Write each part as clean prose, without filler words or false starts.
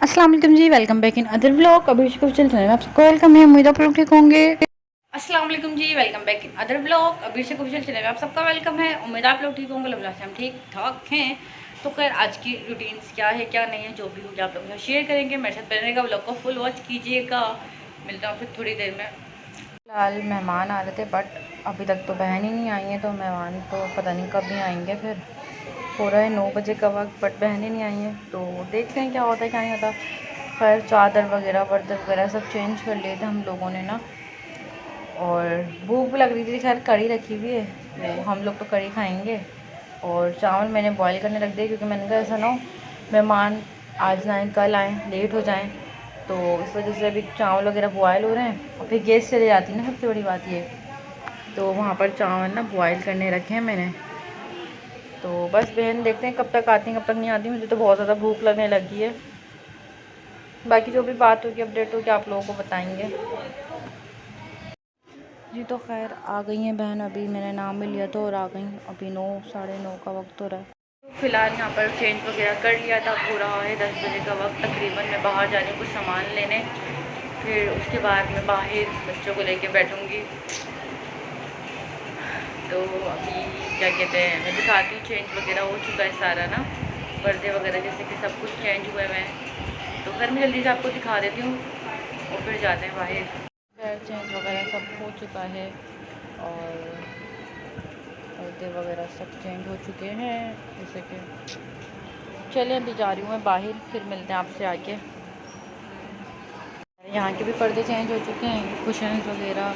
अस्सलाम वालेकुम जी, welcome back in other blog. Abhishek official channel में आप सबको वेलकम है। उम्मीद आप लोग ठीक होंगे। अस्सलाम वालेकुम जी, welcome back in other blog. Abhishek official channel में आप सबका वेलकम है। उम्मीद आप लोग ठीक होंगे। अल्लाह से हम ठीक ठाक हैं। तो खैर आज की रूटीन्स क्या है क्या नहीं है जो भी होगी आप लोगों के साथ शेयर करेंगे। मेरे साथ बनेगा, ब्लॉग को फुल वॉच कीजिएगा। मिलता हूँ फिर थोड़ी देर में। फिलहाल मेहमान आ रहे थे बट अभी तक तो बहन ही नहीं आई है, तो मेहमान तो पता नहीं कब ही आएंगे। फिर हो रहा है 9 बजे का वक्त बट बहनें नहीं आई हैं, तो देखते हैं क्या होता है क्या नहीं होता। खैर चादर वगैरह बर्तन वगैरह सब चेंज कर लिए थे हम लोगों ने ना, और भूख भी लग रही थी। खैर कढ़ी रखी हुई है तो हम लोग तो कढ़ी खाएंगे। और चावल मैंने बॉईल करने रख दिए क्योंकि मैंने कहा ऐसा ना हो मेहमान आज ना आए कल आएँ लेट हो जाएँ, तो इस वजह से अभी चावल वगैरह बॉयल हो रहे हैं और फिर गैस चली जाती है ना, सबसे बड़ी बात ये। तो वहाँ पर चावल ना बॉयल करने रखे हैं मैंने। तो बस बहन देखते हैं कब तक आती हैं कब तक नहीं आती। मुझे तो बहुत ज़्यादा भूख लगने लगी है। बाकी जो भी बात होगी अपडेट होगी आप लोगों को बताएंगे जी। तो खैर आ गई हैं बहन, अभी मैंने नाम भी लिया था और आ गई। अभी 9 साढ़े 9 का वक्त हो रहा है। तो फ़िलहाल यहाँ पर चेंज वगैरह कर लिया था। हो रहा है 10 बजे का वक्त तकरीबन। मैं बाहर जा रही हूँ कुछ सामान लेने, फिर उसके बाद मैं बाहर बच्चों को लेके बैठूँगी। तो अभी क्या कहते हैं मैं दिखाती हूँ। चेंज वगैरह हो चुका है सारा ना, पर्दे वगैरह जैसे कि सब कुछ चेंज हुए हैं। तो फिर मैं जल्दी से आपको दिखा देती हूँ और फिर जाते हैं बाहर। खैर चेंज वगैरह सब हो चुका है और पर्दे वगैरह सब चेंज हो चुके हैं जैसे कि। चले अभी जा रही हूँ मैं बाहर, फिर मिलते हैं आपसे आके। यहाँ के भी पर्दे चेंज हो चुके हैं, कुशन्स वगैरह।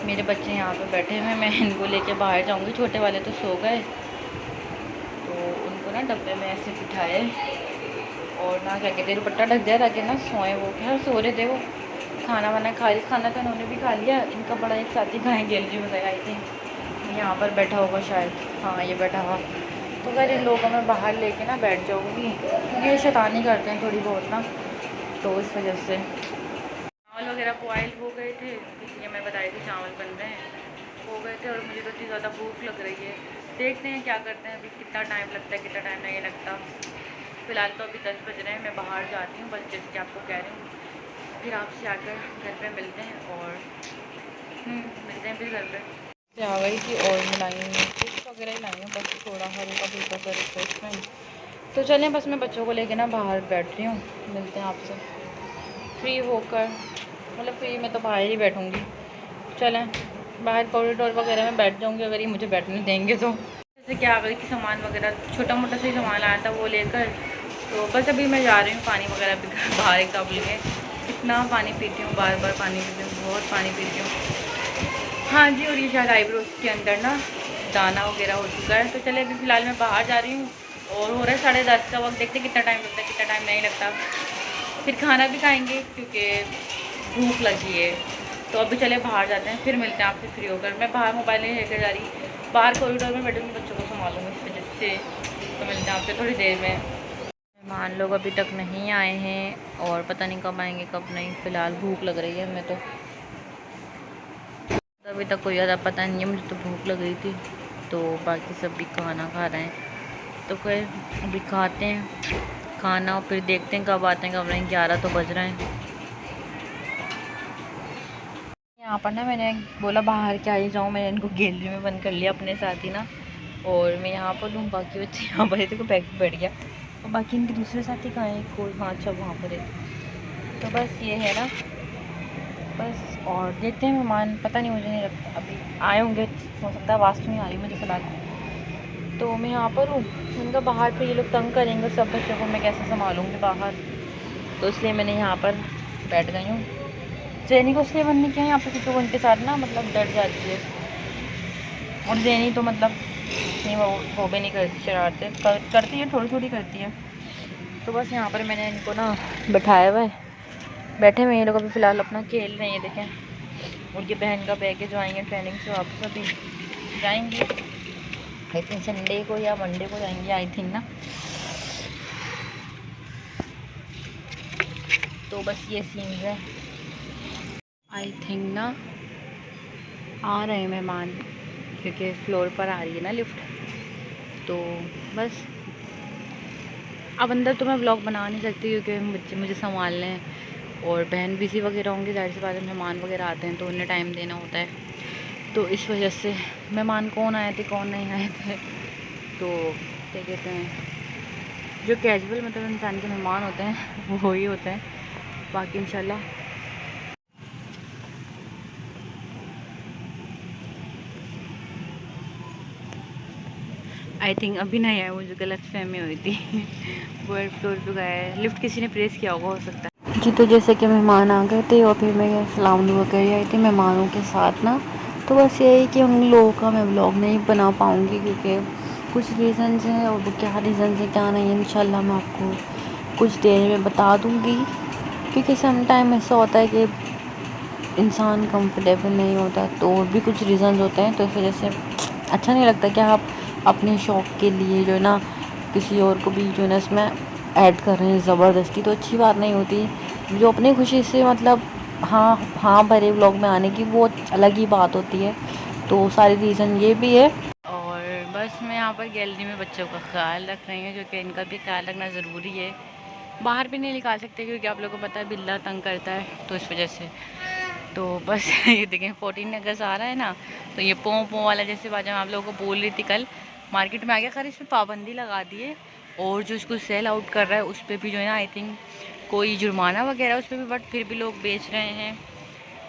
मेरे बच्चे यहाँ पे बैठे हुए हैं, मैं इनको लेके बाहर जाऊँगी। छोटे वाले तो सो गए, तो उनको ना डब्बे में ऐसे बिठाए और ना क्या कहते हैं दुपट्टा ढक दिया ताकि ना सोएं। वो क्या सो रहे थे, वो खाना वाना खा लिया। खाना तो उन्होंने भी खा लिया। इनका बड़ा एक साथी खाएँ गैलरी वगैरह आई थी, यहाँ पर बैठा होगा शायद। हाँ ये बैठा हुआ। तो अगर इन लोगों में बाहर लेके ना बैठ जाऊँगी क्योंकि ये शैतानी करते हैं थोड़ी बहुत ना, तो इस वजह से। चावल वगैरह बॉयल हो गए थे, इसलिए मैं बता रही थी चावल बन रहे हैं। हो गए थे और मुझे तो इतनी ज़्यादा भूख लग रही है। देखते हैं क्या करते हैं अभी, कितना टाइम लगता है कितना टाइम नहीं लगता। फ़िलहाल तो अभी 10 बज रहे हैं, मैं बाहर जाती हूँ बस जैसे कि आपको कह रही हूँ। फिर आपसे आकर घर पे मिलते हैं और मिलते हैं फिर घर पे। आ गई थी और मिलाई हूँ चिप्स वगैरह ही लाई हूँ, बस थोड़ा हल्का फुल्का सा रिफ्रेशमेंट। तो चलें बस मैं बच्चों को लेके ना बाहर बैठ रही हूँ। मिलते हैं आपसे फ्री होकर, मतलब फ्री में तो बाहर ही बैठूँगी। चलें बाहर कॉरिडोर वगैरह में बैठ जाऊँगी अगर ये मुझे बैठने देंगे तो। जैसे कि आ गई थी सामान वगैरह, छोटा मोटा सा ही सामान आया था वो लेकर। तो बस अभी मैं जा रही हूँ पानी वगैरह भी बाहर एक टब लेके। इतना पानी पीती हूँ, बार बार पानी पीती हूँ, बहुत पानी पीती हूँ। हाँ जी, और ये शायद आईब्रोज के अंदर ना दाना वगैरह हो चुका है। तो चले अभी फ़िलहाल मैं बाहर जा रही हूँ और हो रहा है 10:30 का वक्त। देखते कितना टाइम लगता है कितना टाइम नहीं लगता। फिर खाना भी खाएंगे क्योंकि भूख लगी है। तो अभी चले बाहर जाते हैं, फिर मिलते हैं आपसे फ्री होकर। मैं बाहर मोबाइल नहीं लेकर जा रही, बाहर कॉरिडोर में बैठूँगी, बच्चों को संभालूंगी इस वजह से। तो मिलते हैं आपसे थोड़ी देर में। मेहमान लोग अभी तक नहीं आए हैं और पता नहीं कब आएंगे कब नहीं। फ़िलहाल भूख लग रही है हमें तो अभी तक कोई ज़्यादा पता नहीं है। मुझे तो भूख लग रही थी, तो बाकी सब भी खाना खा रहे हैं। तो फिर अभी खाते हैं खाना और फिर देखते हैं कब आते हैं कब नहीं। 11 तो बज रहे हैं। यहाँ पर ना मैंने बोला बाहर क्या ही जाऊँ, मैंने इनको गैलरी में बंद कर लिया अपने साथ ही ना। और मैं यहाँ पर हूँ, बाकी बच्चे यहाँ पर थे, बैठ गया। और बाकी इनके दूसरे साथी कहाँ हैं, कोई हाँ अच्छा वहाँ पर है। तो बस ये है ना, बस और देखते हैं मेहमान। पता नहीं, मुझे नहीं लगता अभी आए होंगे, हो सकता है आवाज़ तो नहीं आ रही मुझे फ़िलहाल। तो मैं यहाँ पर हूँ, उनका बाहर पे ये लोग तंग करेंगे सब बच्चों को, मैं कैसे संभालूँगी बाहर। तो इसलिए मैंने यहाँ पर बैठ गई हूँ। जैनी को इसलिए बनने क्या है यहाँ पे क्योंकि वो उनके साथ ना मतलब डर जाती है। और जैनी तो मतलब नहीं, वो भी नहीं करती शरारतें, करती है थोड़ी थोड़ी करती है। तो बस यहाँ पर मैंने इनको ना बैठाया हुआ है, बैठे हुए ये लोग अभी फ़िलहाल अपना खेल रहे हैं। देखें उनकी बहन का बैग है जो आएंगे ट्रेनिंग से वापस, अभी जाएंगे आई थिंक संडे को या मंडे को जाएंगे आई थिंक ना। तो बस ये सीन्स है आई थिंक ना। आ रहे हैं मेहमान क्योंकि फ्लोर पर आ रही है ना लिफ्ट। तो बस अब अंदर तो मैं व्लॉग बना नहीं सकती क्योंकि बच्चे मुझे संभालने हैं और बहन बिजी वगैरह होंगी, ज़ाहिर सी बात है मेहमान वगैरह आते हैं तो उन्हें टाइम देना होता है। तो इस वजह से मेहमान कौन आए थे कौन नहीं आए थे, तो क्या कहते हैं जो कैजुअल मतलब इंसान के मेहमान होते हैं वो ही होते हैं। बाकी इंशाल्लाह आई थिंक अभी नहीं आया, मुझे गलत फहमी हुई थी वर्ल्ड फ्लोर पे गया है, लिफ्ट किसी ने प्रेस किया होगा हो सकता है जी। तो जैसे कि मेहमान आ गए थे और फिर मैं सलाम दुआ कर आई थी मेहमानों के साथ ना, तो बस यही कि उन लोगों का मैं व्लॉग नहीं बना पाऊँगी क्योंकि कुछ रीज़न्स हैं और वो क्या रीज़न्स हैं क्या नहीं है इंशाल्लाह मैं आपको कुछ देर में बता दूँगी। क्योंकि सम टाइम ऐसा होता है कि इंसान कंफर्टेबल नहीं होता, तो और भी कुछ रीज़न्स होते हैं, तो इस वजह से अच्छा नहीं लगता कि आप अपने शौक़ के लिए जो है ना किसी और को भी जो है ना इसमें ऐड कर रहे हैं ज़बरदस्ती, तो अच्छी बात नहीं होती। जो अपनी खुशी से मतलब हाँ भरे व्लॉग में आने की वो अलग ही बात होती है। तो सारी रीज़न ये भी है। और बस मैं यहाँ पर गैलरी में बच्चों का ख्याल रख रही हूँ क्योंकि इनका भी ख्याल रखना ज़रूरी है। बाहर भी नहीं निकाल सकते क्योंकि आप लोगों को पता है बिल्ला तंग करता है, तो इस वजह से तो बस ये देखें 14 अगस्त आ रहा है ना, तो ये पों पों वाला जैसे बाजा मैं आप लोगों को बोल रही थी कल मार्केट में आ गया, खैर इसमें पाबंदी लगा दी है और जो इसको सेल आउट कर रहा है उस पर भी जो है ना आई थिंक कोई जुर्माना वगैरह उस पर भी, बट फिर भी लोग बेच रहे हैं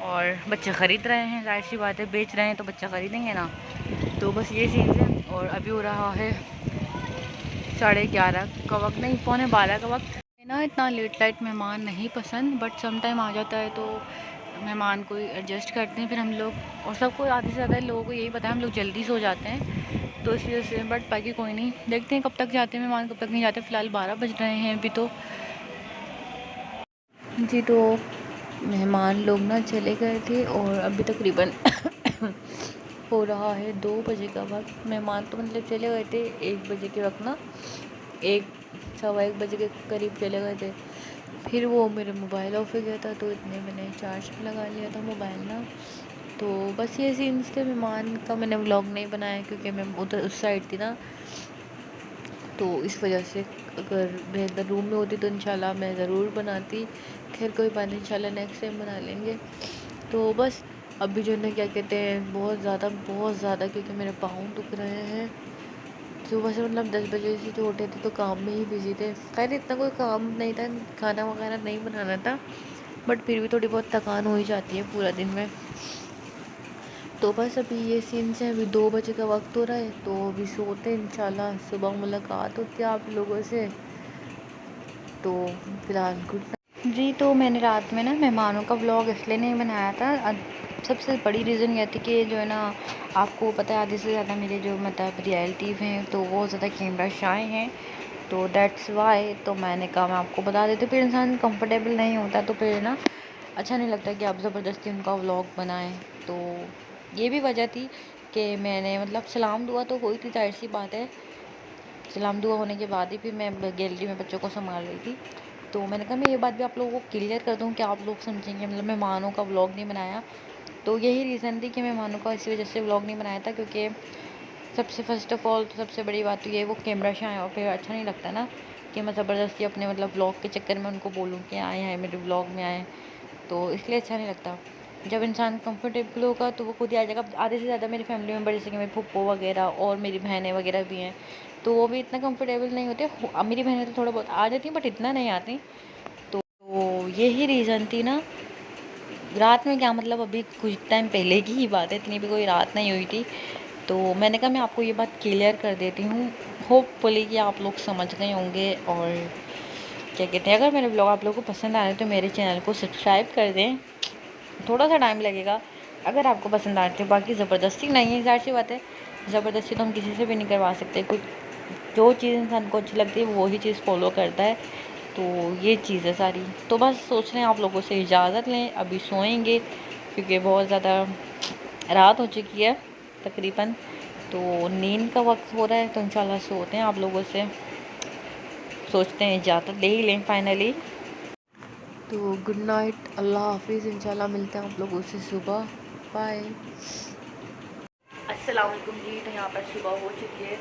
और बच्चे ख़रीद रहे हैं। जाहिर सी बात है बेच रहे हैं तो बच्चा ख़रीदेंगे ना, तो बस ये चीज़ है। और अभी हो रहा है 11:30 का वक्त, नहीं 11:15 का वक्त ना। इतना लेट लाइट मेहमान नहीं पसंद, बट सम टाइम आ जाता है तो मेहमान को एडजस्ट करते हैं फिर हम लोग, और सबको आधे से ज़्यादा लोगों को यही पता है हम लोग जल्दी सो जाते हैं तो इस वजह से। बट बाकी कोई नहीं, देखते हैं कब तक जाते हैं मेहमान कब तक नहीं जाते। फ़िलहाल 12 बज रहे हैं अभी तो जी। तो मेहमान लोग ना चले गए थे और अभी तकरीबन हो रहा है 2 बजे का वक्त। मेहमान तो मतलब चले गए थे 1 बजे के वक्त ना, 1 सवा 1 बजे के करीब चले गए थे। फिर वो मेरा मोबाइल ऑफ हो गया था तो इतने मैंने चार्ज पे लगा लिया था मोबाइल ना। तो बस ये सीन्स थे। मेहमान का मैंने व्लॉग नहीं बनाया क्योंकि मैं उधर उस साइड थी ना, तो इस वजह से। अगर मैं इधर रूम में होती तो इंशाल्लाह मैं ज़रूर बनाती। खैर कोई बात नहीं, इंशाल्लाह नेक्स्ट टाइम बना लेंगे। तो बस अभी जो है ना क्या कहते हैं बहुत ज़्यादा क्योंकि मेरे पाँव दुख रहे हैं। सुबह से मतलब 10 बजे से जो उठे थे तो काम में ही बिज़ी थे। खैर इतना कोई काम नहीं था, खाना वगैरह नहीं बनाना था, बट फिर भी थोड़ी बहुत थकान हो ही जाती है पूरा दिन में। तो बस अभी ये सीन्स हैं। अभी 2 बजे का वक्त हो रहा है तो अभी सोते हैं, इंशाल्लाह सुबह मुलाकात होती है आप लोगों से। तो फ़िलहाल गुड नाइट जी। तो मैंने रात में ना मेहमानों का व्लॉग इसलिए नहीं बनाया था, सबसे बड़ी रीज़न ये थी कि जो है ना आपको पता है आधे से ज़्यादा मेरे जो मतलब रियलिटीव हैं तो वो ज़्यादा कैमरा शाय हैं, तो दैट्स वाई। तो मैंने कहा मैं आपको बता देती, फिर इंसान कंफर्टेबल नहीं होता तो फिर ना अच्छा नहीं लगता कि आप ज़बरदस्ती उनका व्लॉग बनाएं। तो ये भी वजह थी कि मैंने मतलब सलाम दुआ तो हुई थी, जाहिर सी बात है सलाम दुआ होने के बाद ही फिर मैं गैलरी में बच्चों को संभाल रही थी। तो मैंने कहा मैं ये बात भी आप लोगों को क्लियर कर दूं कि आप लोग समझेंगे, मतलब मेहमानों का व्लॉग नहीं बनाया। तो यही रीज़न थी कि मेहमानों का इसी वजह से व्लॉग नहीं बनाया था क्योंकि सबसे फर्स्ट ऑफ़ ऑल तो सबसे बड़ी बात तो ये वो कैमरा शाय और फिर अच्छा नहीं लगता ना कि मैं ज़बरदस्ती अपने मतलब व्लॉग के चक्कर में उनको बोलूँ कि आए मेरे व्लॉग में आए, तो इसलिए अच्छा नहीं लगता। जब इंसान कंफर्टेबल होगा तो वो खुद ही आ जाएगा। आधे से ज़्यादा मेरी फैमिली मेम्बर जैसे कि मेरे फूफो वगैरह और मेरी बहनें वगैरह भी हैं तो वो भी इतना कंफर्टेबल नहीं होते। मेरी बहनें तो थोड़ा बहुत आ जाती हैं बट इतना नहीं आती। तो यही रीज़न थी ना। रात में क्या मतलब अभी कुछ टाइम पहले की ही बात है, इतनी भी कोई रात नहीं हुई थी। तो मैंने कहा मैं आपको ये बात क्लियर कर देती हूँ, होपफुली कि आप लोग समझ गए होंगे। और क्या कहते हैं अगर मेरे ब्लॉग आप लोगों को पसंद आ रहे तो मेरे चैनल को सब्सक्राइब कर दें। थोड़ा सा टाइम लगेगा अगर आपको पसंद आ रहे तो, बाकी ज़बरदस्ती नहीं है, ज़ाहिर सी बात है ज़बरदस्ती तो हम किसी से भी नहीं करवा सकते। कुछ जो चीज़ इंसान को अच्छी लगती है वो ही चीज़ फॉलो करता है, तो ये चीज़ है सारी। तो बस सोच रहे हैं आप लोगों से इजाज़त लें, अभी सोएंगे क्योंकि बहुत ज़्यादा रात हो चुकी है तकरीबन, तो नींद का वक्त हो रहा है। तो इंशाल्लाह सोते हैं, आप लोगों से सोचते हैं इजाज़त ले ही लें फाइनली। तो गुड नाइट, अल्लाह हाफिज़, इंशाल्लाह मिलते हैं आप लोगों से सुबह। बाय। अस्सलाम वालेकुम जी। तो यहाँ पर सुबह हो चुकी है,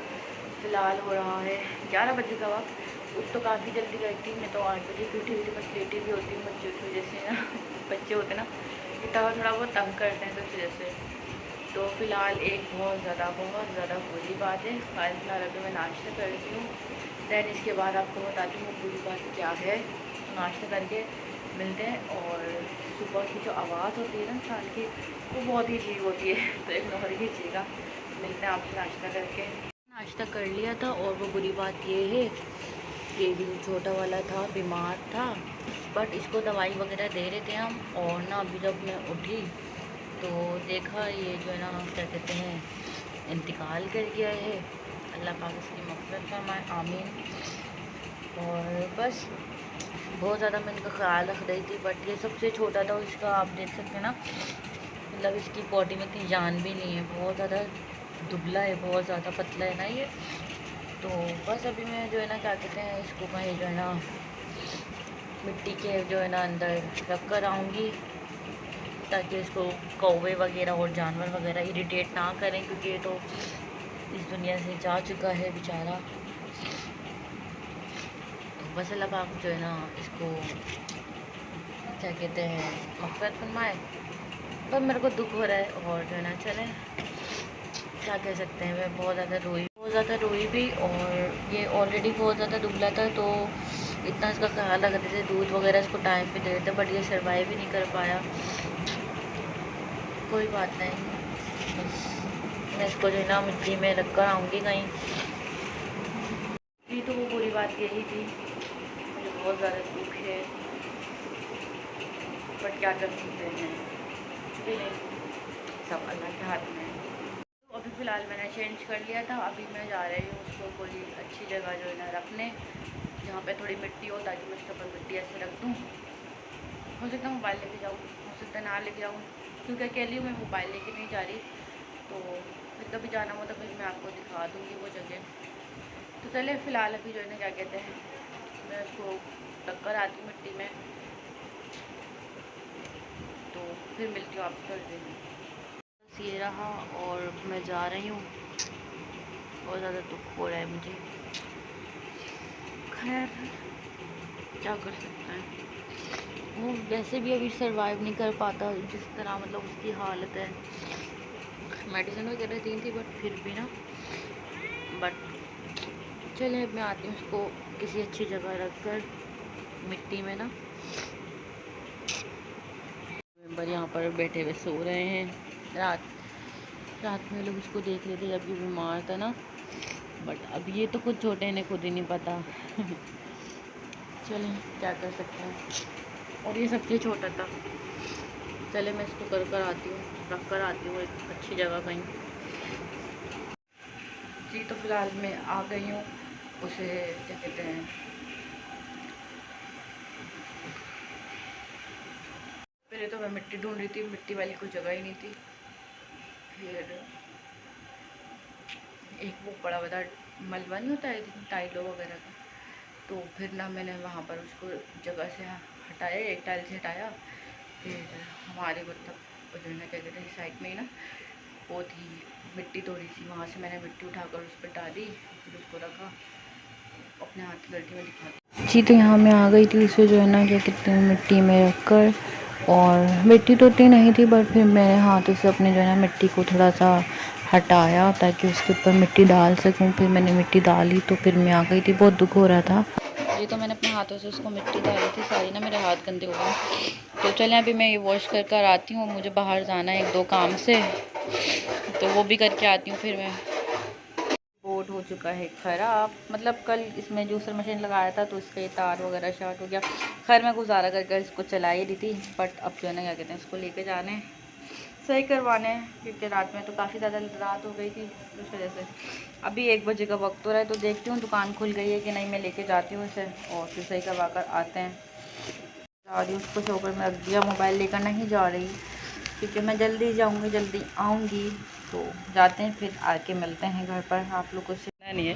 फ़िलहाल हो रहा है 11 बजे का वक्त। उठ तो काफ़ी जल्दी गई थी, मैं तो 8 बजे की उठी हुई थी, बस लेटी भी होती हूँ बच्चों की वजह से ना। बच्चे होते ना इतना थोड़ा बहुत तंग करते हैं तो इस वजह से। तो फ़िलहाल एक बहुत ज़्यादा बुरी बात है। फ़िलहाल अभी मैं नाश्ता करती हूँ, दैन इसके बाद आपको बताती हूँ बुरी बात क्या है। नाश्ता करके मिलते हैं। और सुबह की जो आवाज़ होती है ना इंसान की, वो बहुत ही अजीब होती है, तो इग्नोर कीजिएगा। मिलते हैं आपसे नाश्ता करके। नाश्ता कर लिया था। और वो बुरी बात ये है कि जो छोटा वाला था बीमार था, बट इसको दवाई वगैरह दे रहे थे हम। और ना अभी जब मैं उठी तो देखा ये जो है ना क्या कहते हैं इंतकाल कर गया है। अल्लाह पाक इसकी मग़फ़िरत फरमाए, आमीन। और बस बहुत ज़्यादा मैं इनका ख्याल रख रही थी, बट ये सबसे छोटा था, इसका आप देख सकते हैं ना, मतलब इसकी बॉडी में इतनी जान भी नहीं है, बहुत ज़्यादा दुबला है, बहुत ज़्यादा पतला है ना ये। तो बस अभी मैं जो है ना क्या कहते हैं इसको कहीं जो है ना मिट्टी के जो है ना अंदर रख कर आऊँगी, ताकि इसको कौवे वगैरह और जानवर वगैरह इरिटेट ना करें, क्योंकि ये तो इस दुनिया से जा चुका है बेचारा। तो बस अल्लाह पाक जो है ना इसको क्या कहते हैं मग़फ़िरत फरमाए। पर मेरे को दुख हो रहा है, और जो है ना चलें क्या कह सकते हैं। मैं बहुत ज़्यादा रोई भी। और ये ऑलरेडी बहुत ज़्यादा दुबला था, तो इतना इसका ख्याल रख रहे थे, दूध वगैरह इसको टाइम पे दे रहे थे, बट ये सर्वाइव भी नहीं कर पाया। कोई बात नहीं, बस मैं इसको जो है ना मिट्टी में रख कर आऊँगी कहीं। ये तो वो बुरी बात यही थी, मुझे बहुत ज़्यादा दुख है, बट क्या कर सकते हैं, कुछ भी नहीं, सब अल्लाह के हाथ में है। तो अभी फ़िलहाल मैंने चेंज कर लिया था, अभी मैं जा रही हूँ उसको कोई अच्छी जगह जो है ना रखने, जहाँ पे थोड़ी मिट्टी हो, ताकि मैं उसके ऊपर मिट्टी ऐसे रख दूँ। हो सकता है मोबाइल लेके जाऊँ, हो सकता है ना लेके जाऊँ, क्योंकि अकेली हूँ, मैं मोबाइल लेके नहीं जा रही। तो फिर कभी जाना हो तो फिर मैं आपको दिखा दूँगी वो जगह। तो चलिए फ़िलहाल अभी जो है ना क्या कहते हैं मैं उसको रख कर आती हूँ मिट्टी में, तो फिर मिलती हूँ आपसे थोड़ी देर में। बस ये रहा, और मैं जा रही हूँ। बहुत ज़्यादा दुख हो रहा है मुझे, खैर क्या कर सकते हैं। वो वैसे भी अभी सरवाइव नहीं कर पाता, जिस तरह मतलब उसकी हालत है। मेडिसिन वगैरह दी थी, बट फिर भी ना, बट चलिए मैं आती हूँ उसको किसी अच्छी जगह रख कर मिट्टी में ना। मेंबर यहाँ पर बैठे हुए सो रहे हैं। रात में लोग उसको देख रहे थे जब ये बीमार था ना, बट अब ये तो खुद छोटे इन्हें खुद ही नहीं पता। चलें क्या कर सकते हैं। और ये सबसे छोटा था। चले मैं इसको कर कर आती हूँ, रख कर आती हूँ एक अच्छी जगह कहीं। जी तो फ़िलहाल मैं आ गई हूँ, उसे क्या कहते हैं पहले तो मैं मिट्टी ढूंढ रही थी, मिट्टी वाली कोई जगह ही नहीं थी। फिर एक वो बड़ा बड़ा मलबा नहीं होता है टाइलों वगैरह का, तो फिर ना मैंने वहाँ पर उसको जगह से हटाया, एक टाइल से हटाया। फिर हमारे मतलब जो है ना क्या कहते हैं साइड में ही ना वो थी मिट्टी थोड़ी सी, वहाँ से मैंने मिट्टी उठाकर उस पर डाली, फिर उसको रखा अपने हाथ की लड़की में दिखा। जी तो यहाँ मैं आ गई थी, उसे जो है ना क्या कहते हैं मिट्टी में रख कर, और मिट्टी तो उतनी नहीं थी, बट फिर मैंने हाथों से अपने जो है ना मिट्टी को थोड़ा सा हटाया ताकि उसके ऊपर मिट्टी डाल सकूं। फिर मैंने मिट्टी डाली तो फिर मैं आ गई थी, बहुत दुख हो रहा था। जी तो मैंने अपने हाथों से उसको मिट्टी डाली थी सारी ना, मेरे हाथ गंदे हो गए। तो चलें अभी मैं ये वॉश कर कर आती हूँ, मुझे बाहर जाना है 1-2 काम से, तो वो भी करके आती हूँ। फिर मैं बोर्ड हो चुका है ख़राब, मतलब कल इसमें जूसर मशीन लगाया था तो इसका ये तार वगैरह शॉर्ट हो गया। खैर मैं गुजारा करके इसको चला ही रही थी, बट अब जो है ना क्या कहते हैं इसको लेके जाने सही करवाने, क्योंकि रात में तो काफ़ी ज़्यादा रात हो गई थी, उस वजह से। अभी 1 बजे का वक्त हो रहा है, तो देखती हूँ दुकान खुल गई है कि नहीं, मैं लेके जाती हूँ इसे और फिर सही करवा कर आते हैं। जा रही उसको शॉपर में रख दिया, मोबाइल लेकर नहीं जा रही क्योंकि मैं जल्दी जाऊँगी, जल्दी आऊँगी। तो जाते हैं फिर आके मिलते हैं घर पर, आप लोगों से नहीं है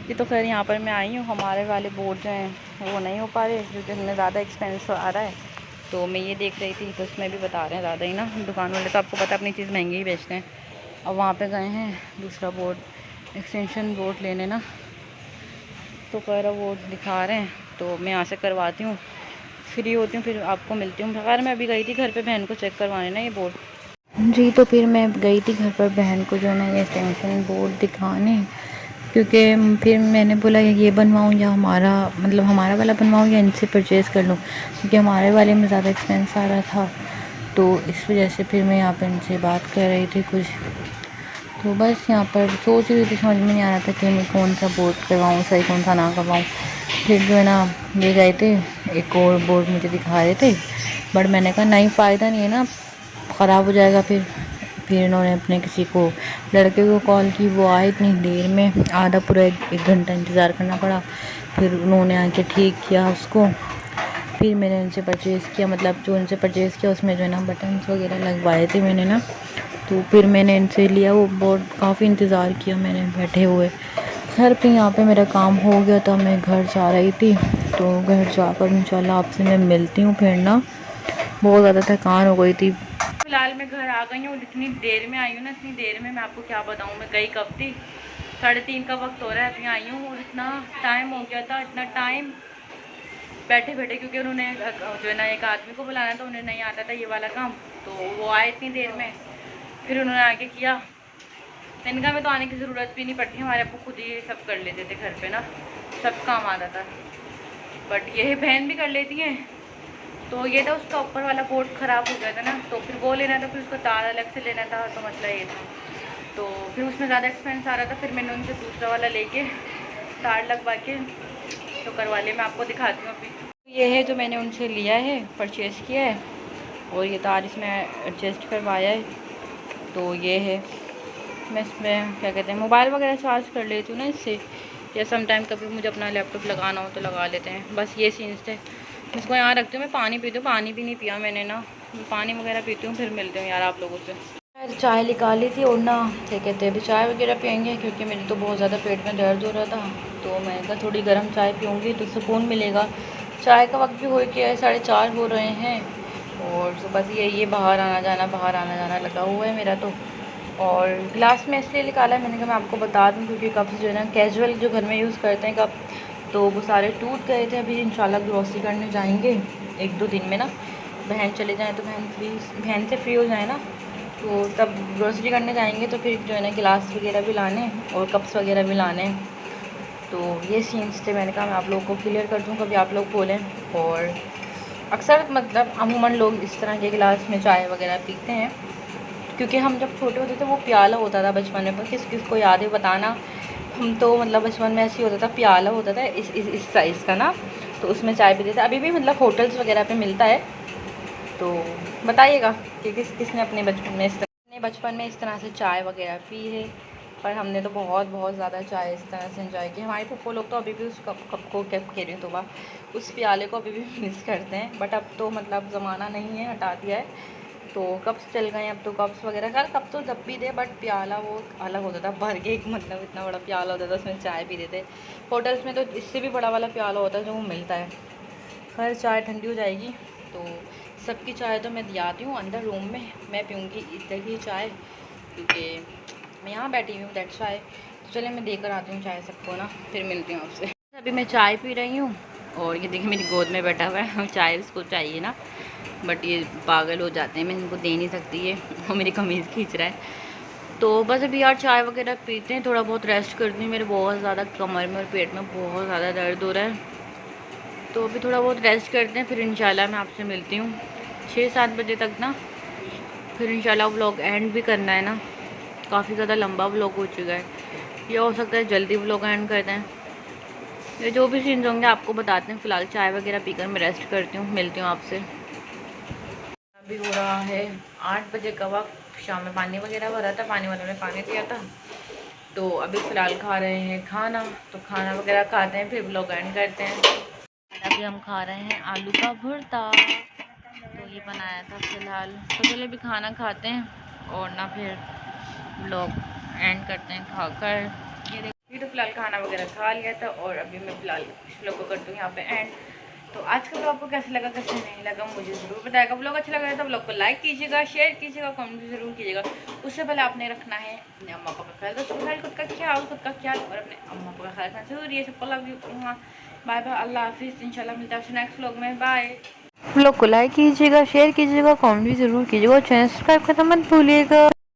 कि। तो खैर यहाँ पर मैं आई हूँ, हमारे वाले बोर्ड जो हैं वो नहीं हो पा रहे क्योंकि उसमें ज़्यादा एक्सपेंसिव आ रहा है। तो मैं ये देख रही थी, तो उसमें भी बता रहे हैं ज़्यादा ही ना, दुकान वाले तो आपको पता अपनी चीज़ महंगी ही बेचते हैं। अब वहाँ पे गए हैं दूसरा बोर्ड एक्सटेंशन बोर्ड लेने ना, तो खैर वो दिखा रहे हैं, तो मैं यहाँ से करवाती हूँ, फ्री होती हूँ, फिर आपको मिलती हूँ। खैर मैं अभी गई थी घर पे बहन को चेक करवाने ना ये बोर्ड जी, तो फिर मैं गई थी घर पर बहन को जो है ना ये एक्सटेंशन बोर्ड दिखाने, क्योंकि फिर मैंने बोला ये बनवाऊँ या हमारा मतलब हमारा वाला बनवाऊँ या इनसे परचेज़ कर लूँ, क्योंकि हमारे वाले में ज़्यादा एक्सपेंस आ रहा था। तो इस वजह से फिर मैं यहाँ पर इनसे बात कर रही थी कुछ, तो बस यहाँ पर सोच रही थी, समझ में नहीं आ रहा था कि मैं कौन सा बोर्ड करवाऊँ सही, कौन सा ना करवाऊँ। फिर जो है ना ले गए थे, एक और बोर्ड मुझे दिखा रहे थे, बट मैंने कहा नहीं फ़ायदा नहीं है ना, ख़राब हो जाएगा फिर इन्होंने अपने किसी को लड़के को कॉल की, वो आए इतनी देर में, आधा पूरा एक घंटा इंतज़ार करना पड़ा। फिर उन्होंने आके ठीक किया उसको, फिर मैंने उनसे परचेज़ किया, मतलब जो उनसे परचेज़ किया उसमें जो है ना बटन्स वगैरह लगवाए थे मैंने ना, तो फिर मैंने इनसे लिया वो बोर्ड। काफ़ी इंतज़ार किया मैंने बैठे हुए। खैर फिर यहाँ पे मेरा काम हो गया था, मैं घर जा रही थी, तो घर जाकर इंशाल्लाह आपसे मैं मिलती हूँ फिर ना, बहुत ज़्यादा थकान हो गई थी। फिलहाल मैं घर आ गई हूँ, इतनी देर में आई हूँ ना, इतनी देर में मैं आपको क्या बताऊँ, मैं गई कब थी, 3:30 का वक्त हो रहा है, अभी आई हूँ और इतना टाइम हो गया था, इतना टाइम बैठे बैठे, क्योंकि उन्होंने जो है ना एक आदमी को बुलाना था, उन्हें नहीं आता था ये वाला काम, तो वो आए इतनी देर में, फिर उन्होंने आके किया। मैंने कहा मैं तो आने की ज़रूरत भी नहीं पड़ती, हमारे आपको खुद ही सब कर लेते थे घर पे ना, सब काम आता था, बट ये बहन भी कर लेती हैं। तो ये था उसका ऊपर वाला बोर्ड ख़राब हो गया था ना, तो फिर वो लेना था, फिर उसका तार अलग से लेना था, तो मसला ये था, तो फिर उसमें ज़्यादा एक्सपेंस आ रहा था, फिर मैंने उनसे दूसरा वाला लेके तार लगवा के तो करवा लिया। मैं आपको दिखाती हूँ अभी। ये है जो मैंने उनसे लिया है, परचेज़ किया है, और ये तार इसमें एडजस्ट करवाया है, तो ये है। मैं इसमें क्या कहते हैं मोबाइल वगैरह चार्ज कर लेती हूँ ना इससे, या सम टाइम कभी मुझे अपना लैपटॉप लगाना हो तो लगा लेते हैं। बस ये सीन्स थे, इसको यहाँ रखती हूँ। मैं पानी पीती हूँ, पानी भी नहीं पिया मैंने ना, मैं पानी वगैरह पीती हूँ, फिर मिलती हूँ यार आप लोगों से। चाय निकाली थी और ना क्या कहते हैं अभी चाय वगैरह पियेंगे, क्योंकि मेरे तो बहुत ज़्यादा पेट में दर्द हो रहा था, तो मैंने कहा थोड़ी गर्म चाय पीऊँगी तो सुकून मिलेगा। चाय का वक्त भी हो गया है, 4:30 हो रहे हैं, और तो बस ये बाहर आना जाना लगा हुआ है मेरा तो। और गिलास में इसलिए निकाला है, मैंने कहा मैं आपको बता दूं, क्योंकि कप्स जो है ना कैजुअल जो घर में यूज़ करते हैं कप, तो वो सारे टूट गए थे। अभी इंशाल्लाह ग्रोसरी करने जाएंगे 1-2 दिन में ना, बहन चले जाएँ तो बहन से फ्री हो जाए ना, तो तब ग्रोसरी करने जाएंगे, तो फिर जो है ना गिलास वगैरह भी लाने और कप्स वगैरह भी लाने। तो ये सीन्स थे, मैंने कहा मैं आप लोगों को क्लियर कर दूँ, कभी आप लोग बोलें। और अक्सर मतलब अमूमन लोग इस तरह के गिलास में चाय वगैरह पीते हैं, क्योंकि हम जब छोटे होते थे वो प्याला होता था बचपन में, किस किस को याद है बताना। हम तो मतलब बचपन में ऐसे ही होता था, प्याला होता था इस साइज़ का ना, तो उसमें चाय पीते थे। अभी भी मतलब होटल्स वगैरह पे मिलता है, तो बताइएगा कि किसने अपने बचपन में इस तरह से चाय वगैरह पी है। पर हमने तो बहुत बहुत ज़्यादा चाय इस तरह से एंजॉय की। हमारे पप्पो लोग तो अभी भी उस कप को क्या कह रही हूँ, तो उस प्याले को अभी भी मिस करते हैं, बट अब तो मतलब ज़माना नहीं है, हटा दिया है, तो कप्स चल गए अब तो कप्स वगैरह का। कप तो जब भी दे, बट प्याला वो अलग होता था, भर के एक मतलब इतना बड़ा प्याला होता था, उसमें चाय पीते थे। होटल्स में तो इससे भी बड़ा वाला प्याला होता है जो वो मिलता है। खैर चाय ठंडी हो जाएगी, तो सबकी चाय तो मैं दियाती हूँ अंदर रूम में, मैं पीऊँगी इधर की चाय, क्योंकि मैं यहाँ बैठी हुई हूँ, दैट्स चाय। तो चलिए मैं देकर आती हूँ चाय सबको ना, फिर मिलती हूँ आपसे। अभी मैं चाय पी रही हूँ, और ये देखिए मेरी गोद में बैठा हुआ है, चाय उसको चाहिए ना, बट ये पागल हो जाते हैं, मैं इनको दे नहीं सकती, ये वो मेरी कमीज़ खींच रहा है। तो बस अभी यार चाय वगैरह पीते हैं, थोड़ा बहुत रेस्ट करती हूँ, मेरे बहुत ज़्यादा कमर में और पेट में बहुत ज़्यादा दर्द हो रहा है, तो अभी थोड़ा बहुत रेस्ट करते हैं, फिर इंशाल्लाह मैं आपसे मिलती हूँ 6-7 बजे तक ना। फिर इंशाल्लाह व्लॉग एंड भी करना है ना, काफ़ी ज़्यादा लंबा व्लॉग हो चुका है, ये हो सकता है जल्दी व्लॉग एंड करते हैं। ये जो भी सीन्स होंगे आपको बताते हैं। फ़िलहाल चाय वगैरह पीकर मैं रेस्ट करती हूँ, मिलती हूँ आपसे। अभी हो रहा है 8 बजे का वक्त, शाम में पानी वगैरह भरा था, पानी वालों ने पानी दिया था, तो अभी फ़िलहाल खा रहे हैं खाना, तो खाना वगैरह खाते हैं फिर व्लॉग एंड करते हैं। अभी हम खा रहे हैं आलू का भुर्ता, तो ये बनाया था फ़िलहाल। तो चलिए अभी खाना खाते हैं और ना फिर व्लॉग एंड करते हैं खाकर। ये देखिए तो फ़िलहाल खाना वगैरह खा लिया था, और अभी मैं फ़िलहाल व्लॉग को करती हूँ यहाँ पे एंड। तो आज का ब्लॉग आपको कैसा लगा, कैसे नहीं लगा मुझे ज़रूर बताएगा। ब्लॉग अच्छा लगा तो ब्लॉग को लाइक कीजिएगा, शेयर कीजिएगा, कमेंट भी ज़रूर कीजिएगा। उससे पहले आपने रखना है अपने अम्मा पापा का ख्याल, दोस्तों का ख्याल, खुद का ख्याल और अपने अम्मा पापा का ख्याल रखना जरूर। ये सबको लव यू, बाय बाय, अल्लाह हाफिज़। इंशाल्लाह मिलता है नेक्स्ट व्लॉग में, बाय। ब्लॉग को लाइक कीजिएगा, शेयर कीजिएगा, कमेंट भी ज़रूर कीजिएगा, चैनल सब्सक्राइब करना मत भूलिएगा।